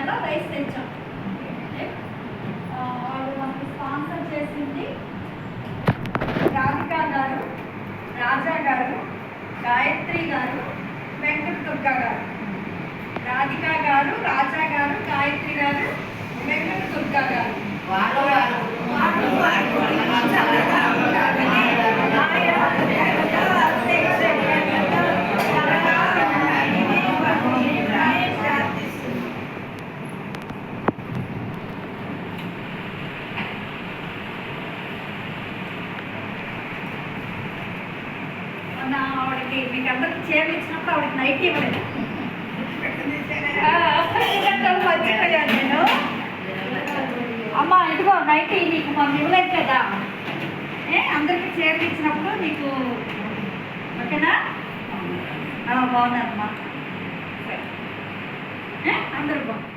కదా రైస్ తెచ్చాం. వాళ్ళు మనకి స్పాన్సర్ చేసింది రాధికా గారు, రాజా గారు, గాయత్రి గారు, వెంకట దుర్గా గారు. రాధికా గారు, రాజా గారు, గాయత్రి గారు, వెంకట దుర్గా గారు. ఆవిడకి మీకు అందరికి చీరలు ఇచ్చినప్పుడు ఆవిడకి నైట్ ఇవ్వలేదు. మర్చిపోయాను నేను. అమ్మ ఇదిగో నైట్ నీకు మనం ఇవ్వలేదు కదా, అందరికి చీరలు ఇచ్చినప్పుడు నీకు ఓకేనా? బాగున్నారమ్మా, అందరూ బాగున్నారు.